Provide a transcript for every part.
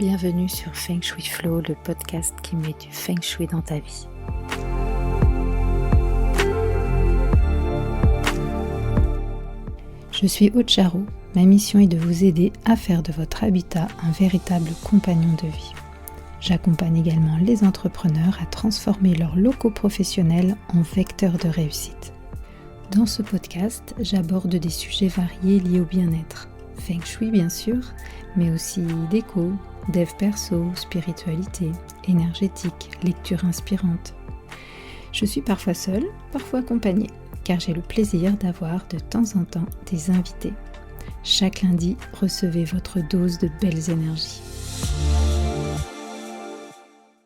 Bienvenue sur Feng Shui Flow, le podcast qui met du Feng Shui dans ta vie. Je suis Aude Charot. Ma mission est de vous aider à faire de votre habitat un véritable compagnon de vie. J'accompagne également les entrepreneurs à transformer leurs locaux professionnels en vecteurs de réussite. Dans ce podcast, j'aborde des sujets variés liés au bien-être. Feng Shui bien sûr, mais aussi déco, dev perso, spiritualité, énergétique, lecture inspirante. Je suis parfois seule, parfois accompagnée, car j'ai le plaisir d'avoir de temps en temps des invités. Chaque lundi, recevez votre dose de belles énergies.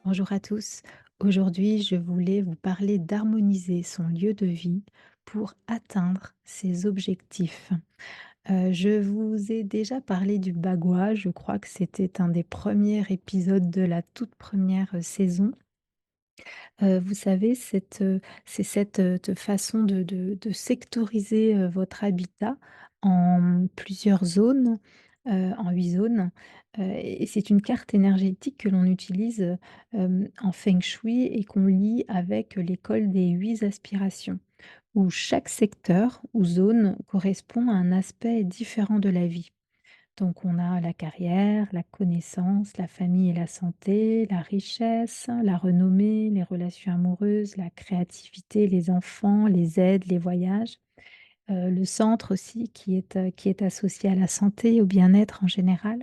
Bonjour à tous. Aujourd'hui, je voulais vous parler d'harmoniser son lieu de vie pour atteindre ses objectifs. Je vous ai déjà parlé du bagua, je crois que c'était un des premiers épisodes de la toute première saison. Vous savez, c'est cette, façon de sectoriser, votre habitat en plusieurs zones, en 8 zones, et c'est une carte énergétique que l'on utilise, en feng shui et qu'on lie avec l'école des 8 aspirations, où chaque secteur ou zone correspond à un aspect différent de la vie. Donc on a la carrière, la connaissance, la famille et la santé, la richesse, la renommée, les relations amoureuses, la créativité, les enfants, les aides, les voyages. Le centre aussi qui est associé à la santé et au bien-être en général.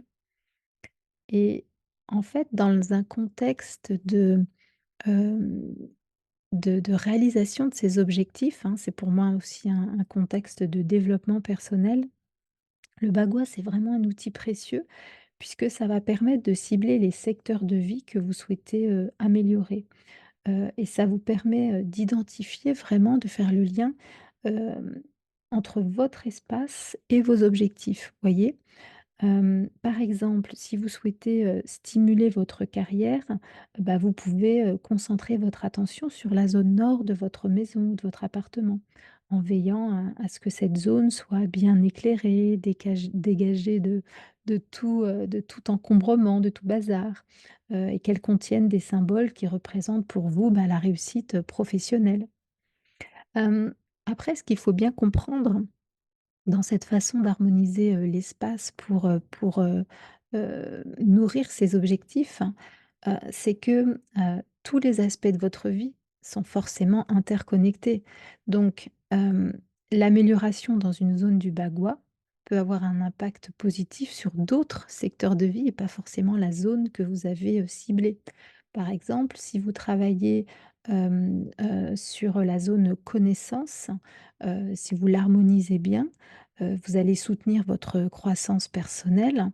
Et en fait, dans un contexte hem, de réalisation de ces objectifs, hein, c'est pour moi aussi un contexte de développement personnel. Le bagua, c'est vraiment un outil précieux puisque ça va permettre de cibler les secteurs de vie que vous souhaitez, améliorer. Et ça vous permet, d'identifier vraiment, de faire le lien, hem, entre votre espace et vos objectifs, voyez? Par exemple, si vous souhaitez, stimuler votre carrière, bah, vous pouvez, concentrer votre attention sur la zone nord de votre maison ou de votre appartement, en veillant à ce que cette zone soit bien éclairée, dégagée de tout encombrement, de tout bazar, et qu'elle contienne des symboles qui représentent pour vous, bah, la réussite, professionnelle. Hem, Après ce qu'il faut bien comprendre dans cette façon d'harmoniser, l'espace pour nourrir ses objectifs, c'est que, tous les aspects de votre vie sont forcément interconnectés. Donc, l'amélioration dans une zone du bagua peut avoir un impact positif sur d'autres secteurs de vie et pas forcément la zone que vous avez, ciblée. Par exemple, si vous travaillez, sur la zone connaissance, si vous l'harmonisez bien, vous allez soutenir votre croissance personnelle,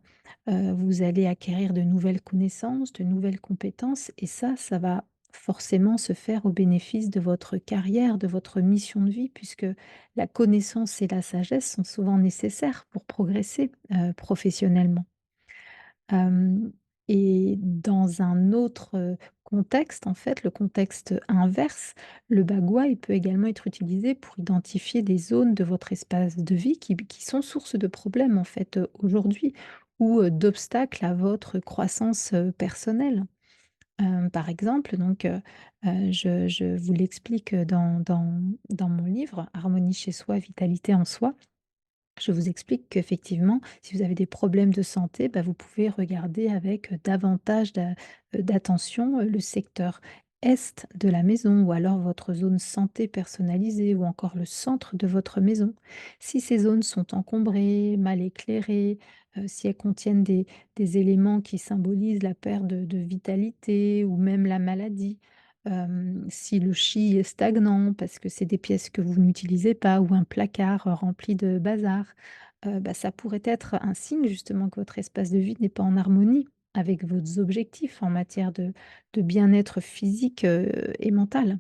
vous allez acquérir de nouvelles connaissances, de nouvelles compétences et ça va forcément se faire au bénéfice de votre carrière, de votre mission de vie puisque la connaissance et la sagesse sont souvent nécessaires pour progresser, professionnellement. Hem Et dans un autre, contexte, en fait, le contexte inverse, le bagua, il peut également être utilisé pour identifier des zones de votre espace de vie qui sont source de problèmes, en fait, aujourd'hui ou, d'obstacles à votre croissance, personnelle. Par exemple, donc, je vous l'explique, dans mon livre «Harmonie chez soi, vitalité en soi». Je vous explique qu'effectivement, si vous avez des problèmes de santé, bah, vous pouvez regarder avec davantage d'attention le secteur est de la maison ou alors votre zone santé personnalisée ou encore le centre de votre maison. Si ces zones sont encombrées, mal éclairées, si elles contiennent des éléments qui symbolisent la perte de vitalité ou même la maladie, si le chi est stagnant parce que c'est des pièces que vous n'utilisez pas ou un placard rempli de bazar, bah, ça pourrait être un signe justement que votre espace de vie n'est pas en harmonie avec vos objectifs en matière de bien-être physique, et mental.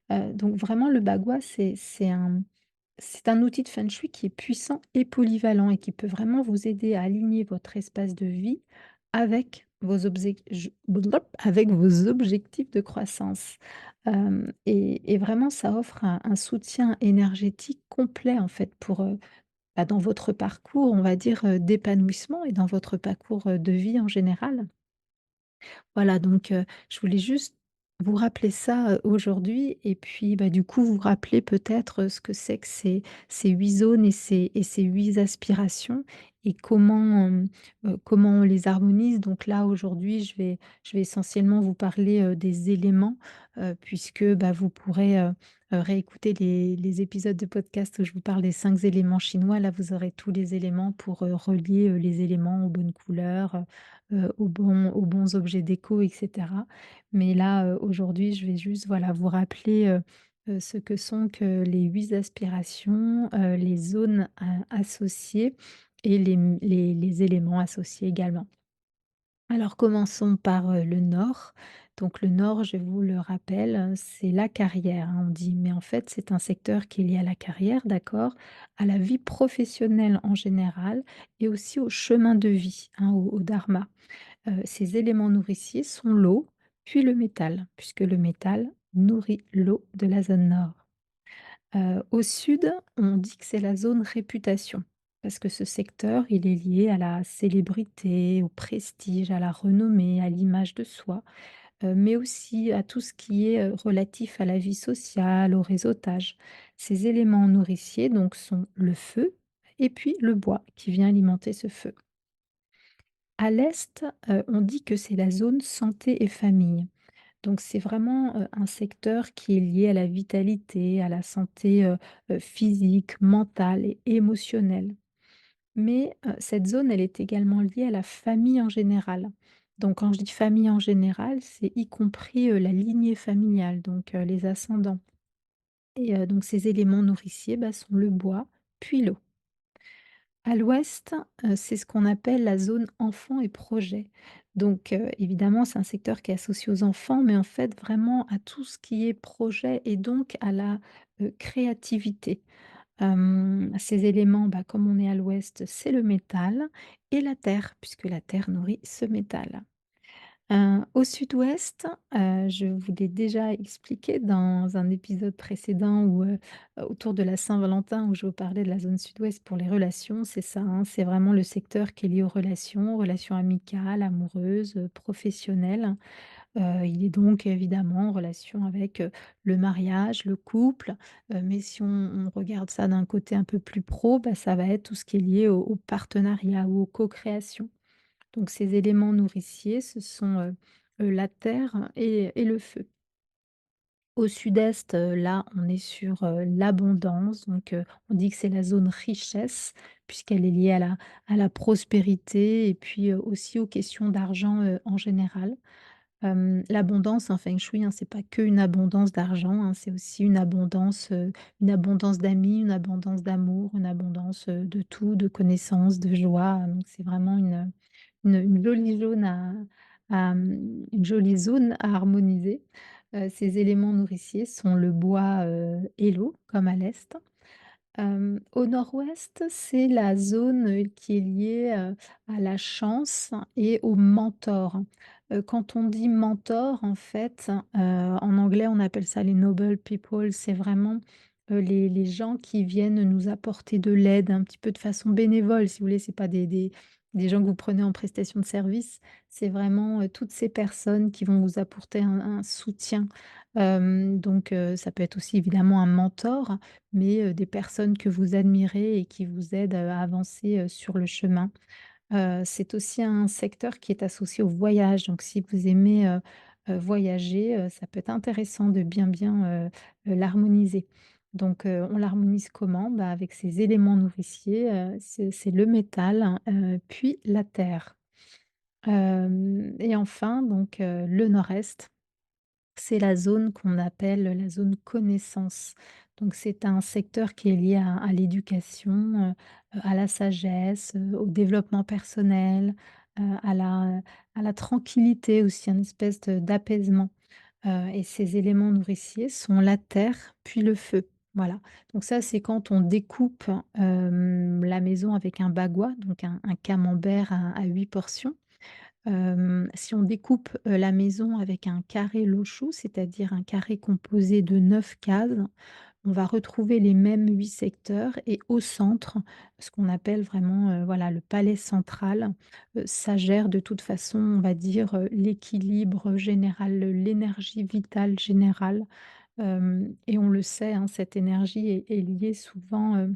Donc vraiment le bagua, c'est un outil de feng shui qui est puissant et polyvalent et qui peut vraiment vous aider à aligner votre espace de vie avec avec vos objectifs de croissance. Et vraiment ça offre un soutien énergétique complet en fait pour, dans votre parcours, on va dire, d'épanouissement et dans votre parcours, de vie en général. Voilà, donc je voulais juste vous rappeler ça, aujourd'hui et puis, bah, du coup, vous rappeler peut-être, ce que c'est que ces 8 zones et ces 8 aspirations et comment on les harmonise. Donc là, aujourd'hui, je vais essentiellement vous parler, des éléments, puisque, bah, vous pourrez, réécouter les épisodes de podcast où je vous parle des 5 éléments chinois. Là, vous aurez tous les éléments pour, relier, les éléments aux bonnes couleurs, aux bons objets déco et cetera. Mais là, aujourd'hui, je vais juste, voilà, vous rappeler, ce que sont que les 8 aspirations, les zones associées et les éléments associés également. Alors commençons par, le nord. Donc le nord, je vous le rappelle, c'est la carrière, hein, on dit, mais en fait, c'est un secteur qui est lié à la carrière, d'accord? À la vie professionnelle en général et aussi au chemin de vie, hein, au dharma. Ces éléments nourriciers sont l'eau, puis le métal, puisque le métal nourrit l'eau de la zone nord. Au sud, on dit que c'est la zone réputation, parce que ce secteur, il est lié à la célébrité, au prestige, à la renommée, à l'image de soi, mais aussi à tout ce qui est, relatif à la vie sociale, au réseautage. Ces éléments nourriciers donc sont le feu et puis le bois qui vient alimenter ce feu. À l'est, on dit que c'est la zone santé et famille. Donc c'est vraiment, un secteur qui est lié à la vitalité, à la santé, physique, mentale et émotionnelle. Mais, cette zone, elle est également liée à la famille en général. Donc quand je dis famille en général, c'est y compris, la lignée familiale, donc, les ascendants et donc ces éléments nourriciers, bah, sont le bois, puis l'eau. À l'ouest, c'est ce qu'on appelle la zone enfants et projets. Donc, évidemment, c'est un secteur qui est associé aux enfants, mais en fait, vraiment à tout ce qui est projet et donc à la, créativité. Ces éléments, bah, comme on est à l'ouest, c'est le métal et la terre, puisque la terre nourrit ce métal. Au sud-ouest, je vous l'ai déjà expliqué dans un épisode précédent où, autour de la Saint-Valentin, où je vous parlais de la zone sud-ouest pour les relations, c'est ça, hein, c'est vraiment le secteur qui est lié aux relations amicales, amoureuses, professionnelles. Il est donc évidemment en relation avec, le mariage, le couple, mais si on regarde ça d'un côté un peu plus pro, bah, ça va être tout ce qui est lié au partenariat ou aux co-créations. Donc ces éléments nourriciers, ce sont, la terre et le feu. Au sud-est, là, on est sur, l'abondance, donc on dit que c'est la zone richesse puisqu'elle est liée à la prospérité et puis, aussi aux questions d'argent, en général. L'abondance en feng shui, hein, c'est pas qu'une abondance d'argent, hein, c'est aussi une abondance d'amis, une abondance d'amour, une abondance, de tout, de connaissances, de joie, donc c'est vraiment une jolie zone une jolie zone à harmoniser. Ces éléments nourriciers sont le bois, et l'eau, comme à l'est. Au nord-ouest, c'est la zone, qui est liée, à la chance et au mentor. Quand on dit mentor, en fait, en anglais, on appelle ça les noble people. C'est vraiment, les gens qui viennent nous apporter de l'aide un petit peu de façon bénévole, si vous voulez. C'est pas des gens que vous prenez en prestation de service. C'est vraiment, toutes ces personnes qui vont vous apporter un soutien. Donc ça peut être aussi évidemment un mentor, mais des personnes que vous admirez et qui vous aident, à avancer, sur le chemin. C'est aussi un secteur qui est associé au voyage, donc si vous aimez, voyager, ça peut être intéressant de bien, l'harmoniser. Donc on l'harmonise comment? Bah, avec ces éléments nourriciers, c'est le métal, hein, puis la terre. Et enfin donc le nord-est. C'est la zone qu'on appelle la zone connaissance. Donc c'est un secteur qui est lié à l'éducation, à la sagesse, au développement personnel, à la tranquillité aussi, une espèce d'apaisement. Et ces éléments nourriciers sont la terre, puis le feu. Voilà. Donc ça, c'est quand on découpe, la maison avec un bagua, donc un camembert à 8 portions. Si on découpe, la maison avec un carré Lo Shu, c'est-à-dire un carré composé de 9 cases, on va retrouver les mêmes 8 secteurs et au centre, ce qu'on appelle vraiment, voilà, le palais central, ça gère de toute façon, on va dire, l'équilibre général, l'énergie vitale générale. Et on le sait, hein, cette énergie est liée souvent,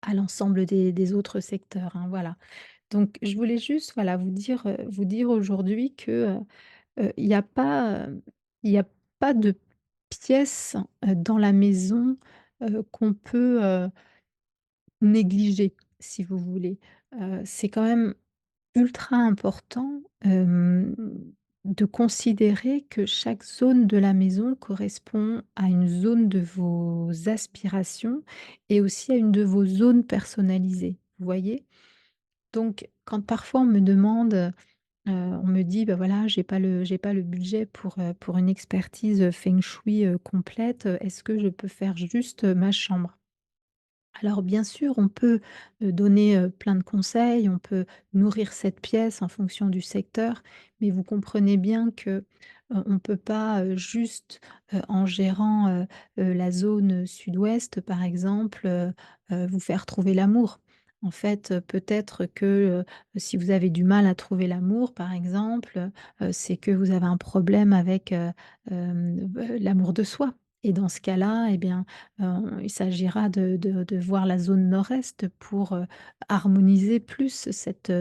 à l'ensemble des autres secteurs, hein, voilà. Donc je voulais juste, voilà, vous dire aujourd'hui que, il y a pas, il y a pas de pièce, dans la maison, qu'on peut, négliger, si vous voulez. C'est quand même ultra important, de considérer que chaque zone de la maison correspond à une zone de vos aspirations et aussi à une de vos zones personnalisées, vous voyez? Donc quand parfois on me demande, on me dit: «Bah, voilà, j'ai pas le budget pour une expertise, feng shui, complète, est-ce que je peux faire juste, ma chambre?» Alors bien sûr, on peut, donner, plein de conseils, on peut nourrir cette pièce en fonction du secteur, mais vous comprenez bien que, on ne peut pas, juste, en gérant, la zone, sud-ouest par exemple, vous faire trouver l'amour. En fait, peut-être que, si vous avez du mal à trouver l'amour par exemple, c'est que vous avez un problème avec, l'amour de soi et dans ce cas-là et bien, il s'agira de voir la zone nord-est pour, harmoniser plus cette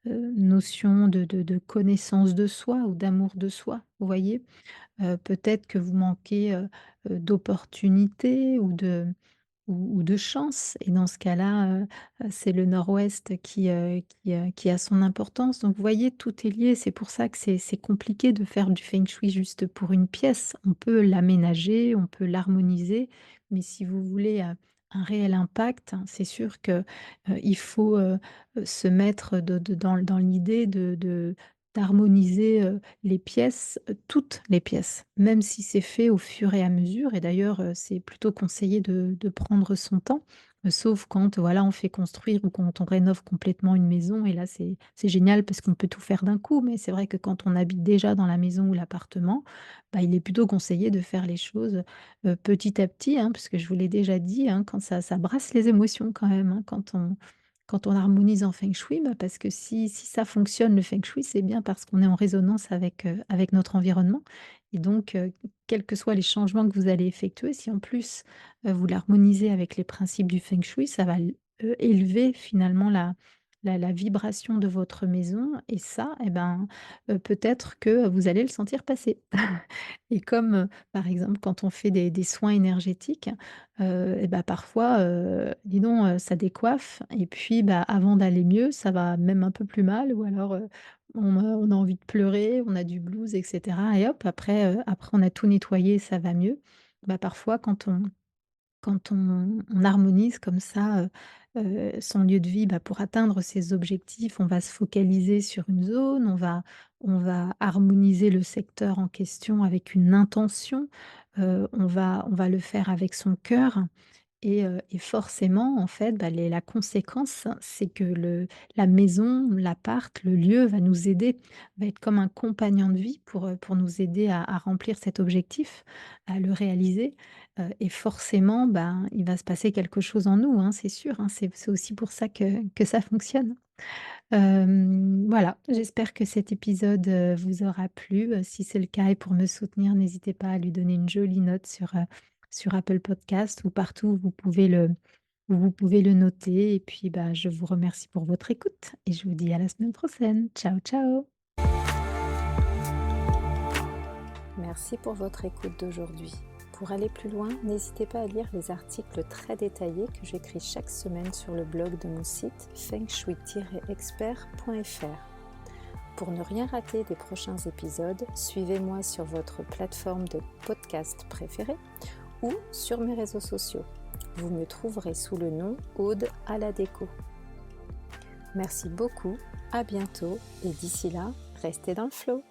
notion de connaissance de soi ou d'amour de soi, vous voyez? Peut-être que vous manquez, d'opportunités ou de chance et dans ce cas-là, c'est le nord-ouest qui a son importance. Donc vous voyez, tout est lié. C'est pour ça que c'est compliqué de faire du feng shui juste pour une pièce. On peut l'aménager, on peut l'harmoniser, mais si vous voulez, un réel impact, hein, c'est sûr que, il faut, se mettre dans l'idée de d'harmoniser, les pièces, toutes les pièces, même si c'est fait au fur et à mesure et d'ailleurs, c'est plutôt conseillé de prendre son temps, sauf quand, voilà, on fait construire ou quand on rénove complètement une maison et là, c'est génial parce qu'on peut tout faire d'un coup. Mais c'est vrai que quand on habite déjà dans la maison ou l'appartement, bah, il est plutôt conseillé de faire les choses, petit à petit, hein, parce que je vous l'ai déjà dit, hein, quand ça brasse les émotions quand même, hein, quand on harmonise en feng shui, bah, parce que si ça fonctionne le feng shui, c'est bien parce qu'on est en résonance avec notre environnement et donc quels que soient les changements que vous allez effectuer, si en plus, vous l'harmonisez avec les principes du feng shui, ça va élever finalement la vibration de votre maison et ça et ben, peut-être que vous allez le sentir passer. Et comme, par exemple, quand on fait des soins énergétiques, et bah, parfois, dis donc, ça décoiffe et puis, bah, avant d'aller mieux, ça va même un peu plus mal ou alors, on a envie de pleurer, on a du blues et cetera et hop, après on a tout nettoyé, ça va mieux. Bah, parfois quand on harmonise comme ça, son lieu de vie, bah, pour atteindre ses objectifs, on va se focaliser sur une zone, on va harmoniser le secteur en question avec une intention, on va le faire avec son cœur et forcément, en fait, bah, les la conséquence, c'est que la maison, l'appart, le lieu va nous aider, va être comme un compagnon de vie pour nous aider à remplir cet objectif, à le réaliser, et forcément, ben, il va se passer quelque chose en nous, hein, c'est sûr, hein. C'est aussi pour ça que ça fonctionne. Voilà, j'espère que cet épisode, vous aura plu. Si c'est le cas et pour me soutenir, n'hésitez pas à lui donner une jolie note sur Apple Podcast ou partout où vous pouvez le noter et puis, bah, je vous remercie pour votre écoute et je vous dis à la semaine prochaine. Ciao, ciao. Merci pour votre écoute d'aujourd'hui. Pour aller plus loin, n'hésitez pas à lire les articles très détaillés que j'écris chaque semaine sur le blog de mon site fengshui-expert.fr. Pour ne rien rater des prochains épisodes, suivez-moi sur votre plateforme de podcast préférée ou sur mes réseaux sociaux. Vous me trouverez sous le nom Aude à la déco. Merci beaucoup, à bientôt et d'ici là, restez dans le flow.